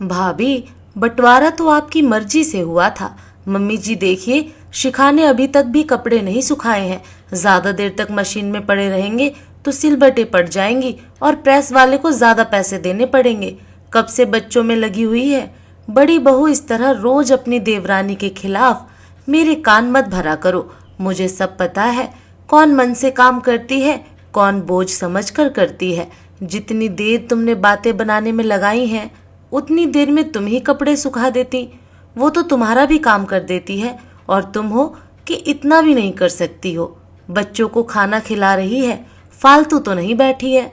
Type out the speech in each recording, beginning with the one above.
भाभी, बंटवारा तो आपकी मर्जी से हुआ था। मम्मी जी देखिए, शिखा ने अभी तक भी कपड़े नहीं सुखाए हैं। ज्यादा देर तक मशीन में पड़े रहेंगे तो सिलबटें पड़ जाएंगी और प्रेस वाले को ज्यादा पैसे देने पड़ेंगे। कब से बच्चों में लगी हुई है। बड़ी बहू इस तरह रोज अपनी देवरानी के खिलाफ मेरे कान मत भरा करो। मुझे सब पता है कौन मन से काम करती है, कौन बोझ समझ कर करती है। जितनी देर तुमने बातें बनाने में लगाई हैं उतनी देर में तुम ही कपड़े सुखा देती। वो तो तुम्हारा भी काम कर देती है और तुम हो कि इतना भी नहीं कर सकती हो। बच्चों को खाना खिला रही है, फालतू तो नहीं बैठी है।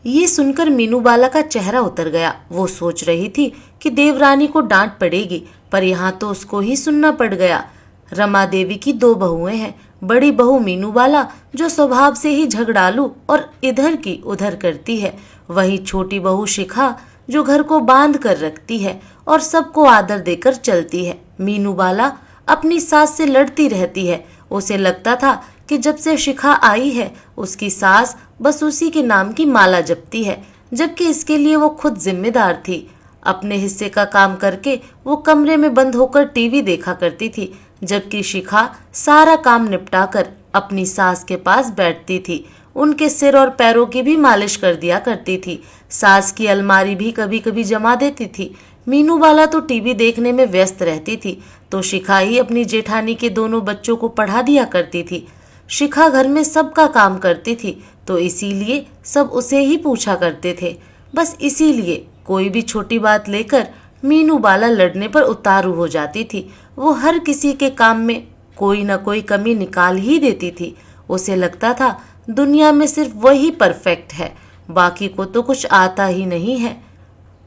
ये सुनकर मीनू बाला का चेहरा उतर गया। वो सोच रही थी कि देवरानी को डांट पड़ेगी, पर यहाँ तो उसको ही सुनना पड़ गया। रमा देवी की दो बहुएं हैं। बड़ी बहू मीनू बाला जो स्वभाव से ही झगड़ालू और इधर की उधर करती है, वही छोटी बहू शिखा जो घर को बांध कर रखती है और सबको आदर देकर चलती है। मीनू बाला अपनी सास से लड़ती रहती है। उसे लगता था कि जब से शिखा आई है उसकी सास बस उसी के नाम की माला जपती है, जबकि इसके लिए वो खुद जिम्मेदार थी। अपने हिस्से का काम करके वो कमरे में बंद होकर टीवी देखा करती थी, जबकि शिखा सारा काम निपटाकर अपनी सास के पास बैठती थी। उनके सिर और पैरों की भी मालिश कर दिया करती थी। सास की अलमारी भी कभी कभी जमा देती थी। मीनू बाला तो टीवी देखने में व्यस्त रहती थी, तो शिखा ही अपनी जेठानी के दोनों बच्चों को पढ़ा दिया करती थी। शिखा घर में सबका काम करती थी, तो इसीलिए सब उसे ही पूछा करते थे। बस इसीलिए कोई भी छोटी बात लेकर मीनू बाला लड़ने पर उतारू हो जाती थी। वो हर किसी के काम में कोई न कोई कमी निकाल ही देती थी। उसे लगता था दुनिया में सिर्फ वही परफेक्ट है, बाकी को तो कुछ आता ही नहीं है।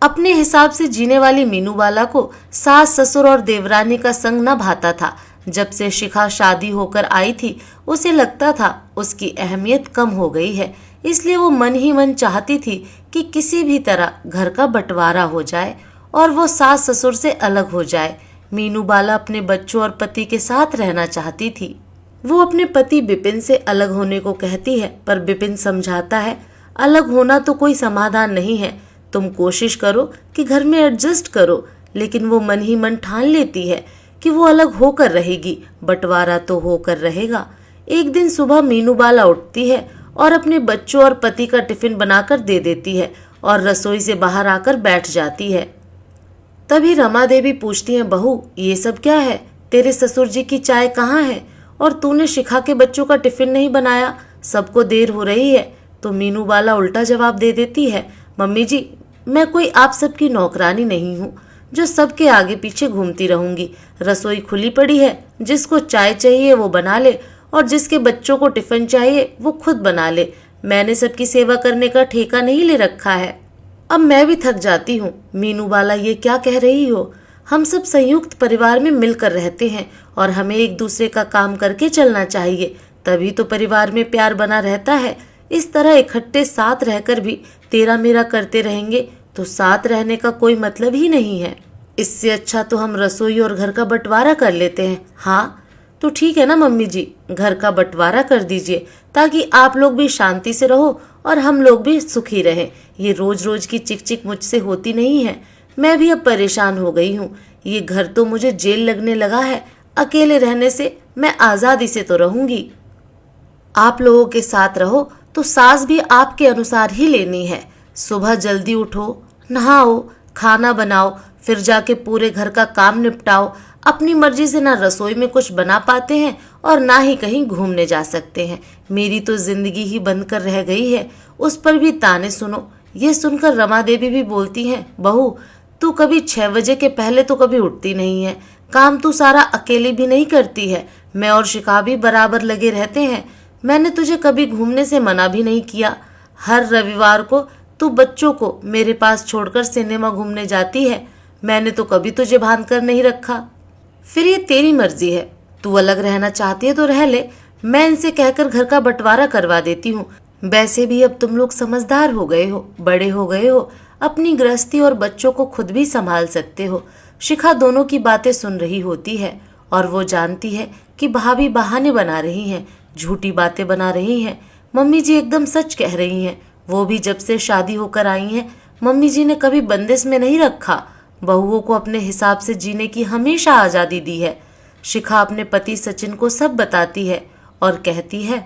अपने हिसाब से जीने वाली मीनू बाला को सास ससुर और देवरानी का संग न भाता था। जब से शिखा शादी होकर आई थी उसे लगता था उसकी अहमियत कम हो गई है, इसलिए वो मन ही मन चाहती थी कि किसी भी तरह घर का बंटवारा हो जाए और वो सास ससुर से अलग हो जाए। मीनू बाला अपने बच्चों और पति के साथ रहना चाहती थी। वो अपने पति बिपिन से अलग होने को कहती है, पर बिपिन समझाता है अलग होना तो कोई समाधान नहीं है, तुम कोशिश करो कि घर में एडजस्ट करो। लेकिन वो मन ही मन ठान लेती है कि वो अलग होकर रहेगी, बंटवारा तो होकर रहेगा। एक दिन सुबह मीनू बाला उठती है और अपने बच्चों और पति का टिफिन बनाकर दे देती है और रसोई से बाहर आकर बैठ जाती है। तभी रमा देवी पूछती है, बहू ये सब क्या है? तेरे ससुर जी की चाय कहाँ है? और तूने शिखा के बच्चों का टिफिन नहीं बनाया, सबको देर हो रही है। तो मीनू बाला उल्टा जवाब दे देती है, मम्मी जी मैं कोई आप सबकी नौकरानी नहीं हूँ जो सबके आगे पीछे घूमती रहूंगी। रसोई खुली पड़ी है, जिसको चाय चाहिए वो बना ले और जिसके बच्चों को टिफिन चाहिए वो खुद बना ले। मैंने सबकी सेवा करने का ठेका नहीं ले रखा है। अब मैं भी थक जाती हूँ। मीनू बाला ये क्या कह रही हो? हम सब संयुक्त परिवार में मिलकर रहते हैं और हमें एक दूसरे का काम करके चलना चाहिए, तभी तो परिवार में प्यार बना रहता है। इस तरह इकट्ठे साथ रहकर भी तेरा मेरा करते रहेंगे तो साथ रहने का कोई मतलब ही नहीं है। इससे अच्छा तो हम रसोई और घर का बंटवारा कर लेते हैं। हाँ तो ठीक है ना मम्मी जी, घर का बंटवारा कर दीजिए ताकि आप लोग भी शांति से रहो और हम लोग भी सुखी रहें। ये रोज रोज की चिक चिक मुझसे होती नहीं है। मैं भी अब परेशान हो गई हूँ। ये घर तो मुझे जेल लगने लगा है। अकेले रहने से मैं आज़ादी से तो रहूंगी। आप लोगों के साथ रहो तो सांस भी आपके अनुसार ही लेनी है। सुबह जल्दी उठो, नहाओ, खाना बनाओ, फिर जाके पूरे घर का काम निपटाओ। अपनी मर्जी से ना रसोई में कुछ बना पाते हैं और ना ही कहीं घूमने जा सकते हैं। मेरी तो जिंदगी ही बंद कर रह गई है, उस पर भी ताने सुनो। ये सुनकर रमा देवी भी बोलती हैं, बहू तू कभी 6 बजे के पहले तो कभी उठती नहीं है। काम तू सारा अकेली भी नहीं करती है, मैं और शिखा भी बराबर लगे रहते हैं। मैंने तुझे कभी घूमने से मना भी नहीं किया। हर रविवार को तू बच्चों को मेरे पास छोड़कर सिनेमा घूमने जाती है। मैंने तो कभी तुझे बांध कर नहीं रखा। फिर ये तेरी मर्जी है, तू अलग रहना चाहती है तो रह ले। मैं इनसे कहकर घर का बंटवारा करवा देती हूँ। वैसे भी अब तुम लोग समझदार हो गए हो, बड़े हो गए हो, अपनी गृहस्थी और बच्चों को खुद भी संभाल सकते हो। शिखा दोनों की बातें सुन रही होती है और वो जानती है कि भाभी बहाने बना रही हैं, झूठी बातें बना रही हैं। मम्मी जी एकदम सच कह रही हैं। वो भी जब से शादी होकर आई हैं मम्मी जी ने कभी बंदिश में नहीं रखा। बहुओं को अपने हिसाब से जीने की हमेशा आज़ादी दी है। शिखा अपने पति सचिन को सब बताती है और कहती है,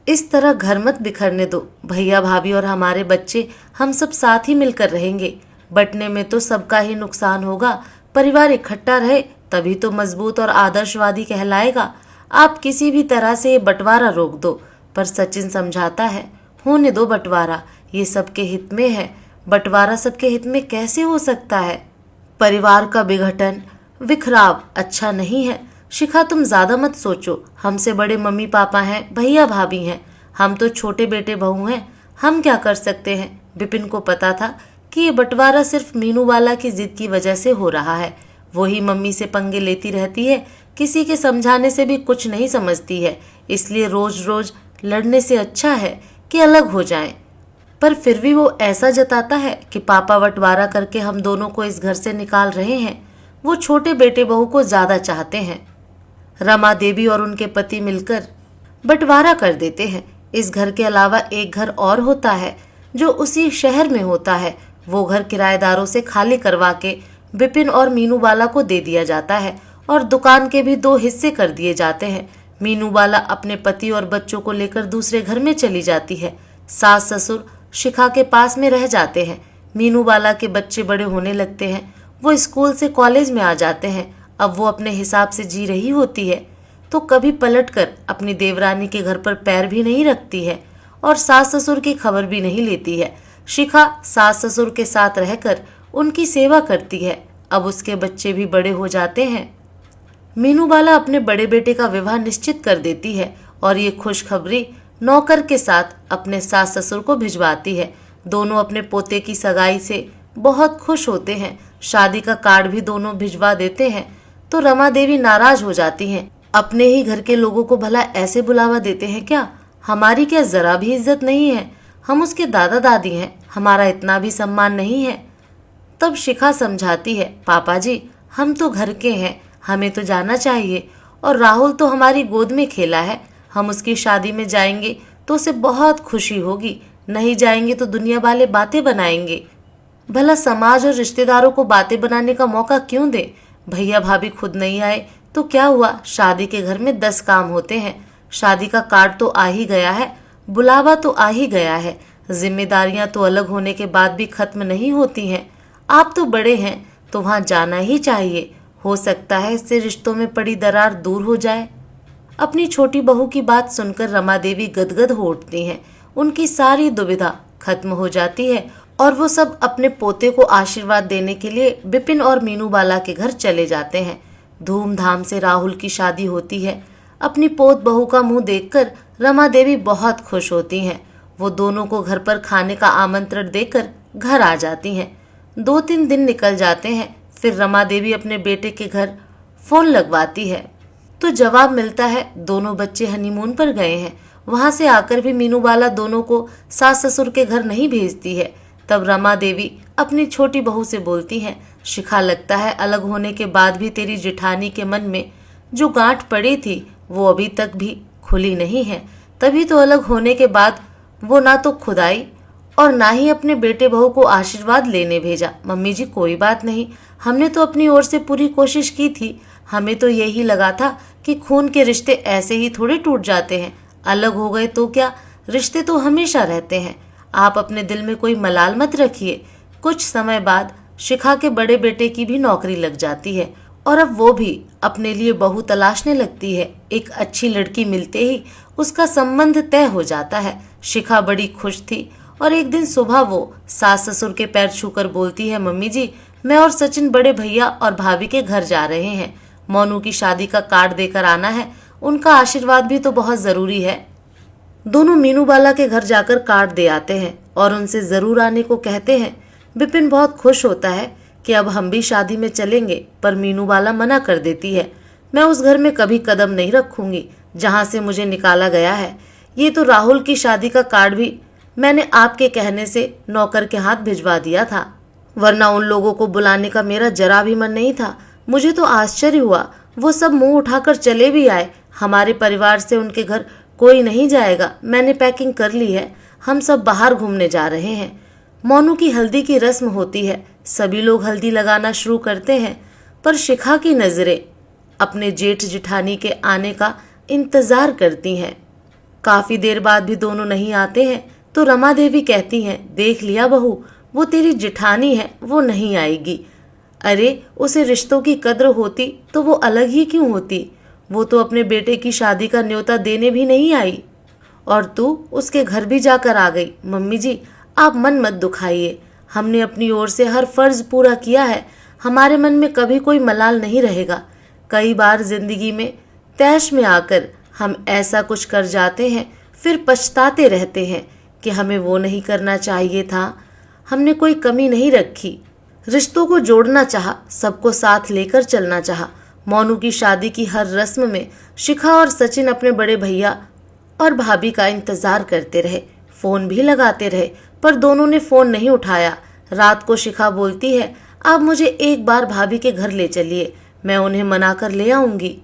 इस तरह घर मत बिखरने दो। भैया भाभी और हमारे बच्चे हम सब साथ ही मिलकर रहेंगे। बंटने में तो सबका ही नुकसान होगा। परिवार इकट्ठा रहे तभी तो मजबूत और आदर्शवादी कहलाएगा। आप किसी भी तरह से ये बंटवारा रोक दो। पर सचिन समझाता है, होने दो बंटवारा, ये सबके हित में है। बंटवारा सबके हित में कैसे हो सकता है? परिवार का विघटन, विखराव अच्छा नहीं है। शिखा, तुम ज्यादा मत सोचो। हमसे बड़े मम्मी पापा हैं, भैया भाभी हैं, हम तो छोटे बेटे बहू हैं। हम क्या कर सकते हैं? विपिन को पता था कि ये बंटवारा सिर्फ मीनू वाला की जिद की वजह से हो रहा है। वही मम्मी से पंगे लेती रहती है, किसी के समझाने से भी कुछ नहीं समझती है। इसलिए रोज रोज लड़ने से अच्छा है कि अलग हो जाएं। पर फिर भी वो ऐसा जताता है कि पापा बंटवारा करके हम दोनों को इस घर से निकाल रहे हैं। वो छोटे बेटे बहू को ज्यादा चाहते हैं। रमा देवी और उनके पति मिलकर बंटवारा कर देते हैं। इस घर के अलावा एक घर और होता है जो उसी शहर में होता है। वो घर किराएदारों से खाली करवा के विपिन और मीनू बाला को दे दिया जाता है और दुकान के भी 2 हिस्से कर दिए जाते हैं। मीनू बाला अपने पति और बच्चों को लेकर दूसरे घर में चली जाती है। सास ससुर शिखा के पास में रह जाते हैं। मीनू बाला के बच्चे बड़े होने लगते हैं। वो स्कूल से कॉलेज में आ जाते हैं। अब वो अपने हिसाब से जी रही होती है तो कभी पलटकर अपनी देवरानी के घर पर पैर भी नहीं रखती है और सास ससुर की खबर भी नहीं लेती है। शिखा सास ससुर के साथ रहकर उनकी सेवा करती है। अब उसके बच्चे भी बड़े हो जाते हैं। मीनू बाला अपने बड़े बेटे का विवाह निश्चित कर देती है और ये खुशखबरी नौकर के साथ अपने सास ससुर को भिजवाती है। दोनों अपने पोते की सगाई से बहुत खुश होते हैं। शादी का कार्ड भी दोनों भिजवा देते हैं तो रमा देवी नाराज हो जाती हैं। अपने ही घर के लोगों को भला ऐसे बुलावा देते हैं क्या? हमारी क्या जरा भी इज्जत नहीं है? हम उसके दादा दादी हैं, हमारा इतना भी सम्मान नहीं है। तब शिखा समझाती है, पापा जी हम तो घर के हैं, हमें तो जाना चाहिए। और राहुल तो हमारी गोद में खेला है। हम उसकी शादी में जाएंगे तो उसे बहुत खुशी होगी, नहीं जाएंगे तो दुनिया वाले बातें बनाएंगे। भला समाज और रिश्तेदारों को बातें बनाने का मौका क्यों दे? भैया भाभी खुद नहीं आए तो क्या हुआ? शादी के घर में 10 काम होते हैं। शादी का कार्ड तो आ ही गया है, बुलावा तो आ ही गया है। जिम्मेदारियां तो अलग होने के बाद भी खत्म नहीं होती हैं। आप तो बड़े हैं तो वहां जाना ही चाहिए। हो सकता है इससे रिश्तों में पड़ी दरार दूर हो जाए। अपनी छोटी बहू की बात सुनकर रमा देवी गदगद हो उठती हैं। उनकी सारी दुविधा खत्म हो जाती है और वो सब अपने पोते को आशीर्वाद देने के लिए विपिन और मीनू बाला के घर चले जाते हैं। धूमधाम से राहुल की शादी होती है। अपनी पोत बहू का मुंह देखकर रमा देवी बहुत खुश होती हैं। वो दोनों को घर पर खाने का आमंत्रण देकर घर आ जाती हैं। 2-3 दिन निकल जाते हैं। फिर रमा देवी अपने बेटे के घर फोन लगवाती है तो जवाब मिलता है दोनों बच्चे हनीमून पर गए हैं। वहां से आकर भी मीनू बाला दोनों को सास ससुर के घर नहीं भेजती है। तब रमा देवी अपनी छोटी बहू से बोलती हैं, शिखा लगता है अलग होने के बाद भी तेरी जेठानी के मन में जो गांठ पड़ी थी वो अभी तक भी खुली नहीं है। तभी तो अलग होने के बाद वो ना तो खुद आई और ना ही अपने बेटे बहू को आशीर्वाद लेने भेजा। मम्मी जी कोई बात नहीं, हमने तो अपनी ओर से पूरी कोशिश की थी। हमें तो यही लगा था कि खून के रिश्ते ऐसे ही थोड़े टूट जाते हैं। अलग हो गए तो क्या, रिश्ते तो हमेशा रहते हैं। आप अपने दिल में कोई मलाल मत रखिए। कुछ समय बाद शिखा के बड़े बेटे की भी नौकरी लग जाती है और अब वो भी अपने लिए बहू तलाशने लगती है। एक अच्छी लड़की मिलते ही उसका संबंध तय हो जाता है। शिखा बड़ी खुश थी और एक दिन सुबह वो सास ससुर के पैर छूकर बोलती है, मम्मी जी मैं और सचिन बड़े भैया और भाभी के घर जा रहे हैं। मोनू की शादी का कार्ड देकर आना है, उनका आशीर्वाद भी तो बहुत जरूरी है। दोनों मीनू बाला के घर जाकर कार्ड दे आते हैं और उनसे जरूर आने को कहते हैं। विपिन बहुत खुश होता है कि अब हम भी शादी में चलेंगे, पर मीनू बाला मना कर देती है। मैं उस घर में कभी कदम नहीं रखूंगी जहां से मुझे निकाला गया है। ये तो राहुल की शादी का कार्ड भी मैंने आपके कहने से नौकर के हाथ भिजवा दिया था, वरना उन लोगों को बुलाने का मेरा जरा भी मन नहीं था। मुझे तो आश्चर्य हुआ, वो सब मुंह उठाकर चले भी आए। हमारे परिवार से उनके घर कोई नहीं जाएगा। मैंने पैकिंग कर ली है, हम सब बाहर घूमने जा रहे हैं। मोनू की हल्दी की रस्म होती है, सभी लोग हल्दी लगाना शुरू करते हैं, पर शिखा की नजरें अपने जेठ जिठानी के आने का इंतजार करती हैं। काफी देर बाद भी दोनों नहीं आते हैं तो रमा देवी कहती हैं, देख लिया बहू, वो तेरी जिठानी है, वो नहीं आएगी। अरे उसे रिश्तों की कद्र होती तो वो अलग ही क्यों होती? वो तो अपने बेटे की शादी का न्योता देने भी नहीं आई और तू उसके घर भी जाकर आ गई। मम्मी जी, आप मन मत दुखाइए, हमने अपनी ओर से हर फर्ज पूरा किया है, हमारे मन में कभी कोई मलाल नहीं रहेगा। कई बार जिंदगी में तैश में आकर हम ऐसा कुछ कर जाते हैं, फिर पछताते रहते हैं कि हमें वो नहीं करना चाहिए था। हमने कोई कमी नहीं रखी, रिश्तों को जोड़ना चाहा, सबको साथ लेकर चलना चाहा। मोनू की शादी की हर रस्म में शिखा और सचिन अपने बड़े भैया और भाभी का इंतजार करते रहे, फोन भी लगाते रहे, पर दोनों ने फोन नहीं उठाया। रात को शिखा बोलती है, आप मुझे एक बार भाभी के घर ले चलिए, मैं उन्हें मनाकर ले आऊंगी।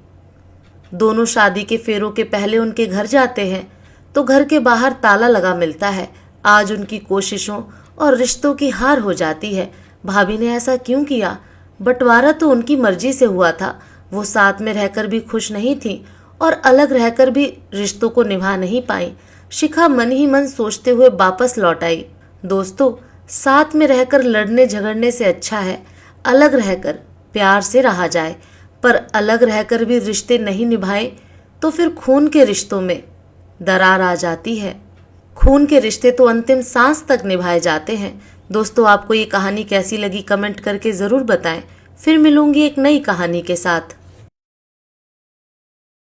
दोनों शादी के फेरों के पहले उनके घर जाते हैं तो घर के बाहर ताला लगा मिलता है। आज उनकी कोशिशों और रिश्तों की हार हो जाती है। भाभी ने ऐसा क्यों किया? बंटवारा तो उनकी मर्जी से हुआ था, वो साथ में रहकर भी खुश नहीं थी और अलग रहकर भी रिश्तों को निभा नहीं पाई। शिखा मन ही मन सोचते हुए वापस लौट आई। दोस्तों, साथ में रहकर लड़ने झगड़ने से अच्छा है अलग रहकर प्यार से रहा जाए, पर अलग रहकर भी रिश्ते नहीं निभाए तो फिर खून के रिश्तों में दरार आ जाती है। खून के रिश्ते तो अंतिम सांस तक निभाए जाते हैं। दोस्तों, आपको ये कहानी कैसी लगी कमेंट करके ज़रूर बताएं। फिर मिलूंगी एक नई कहानी के साथ।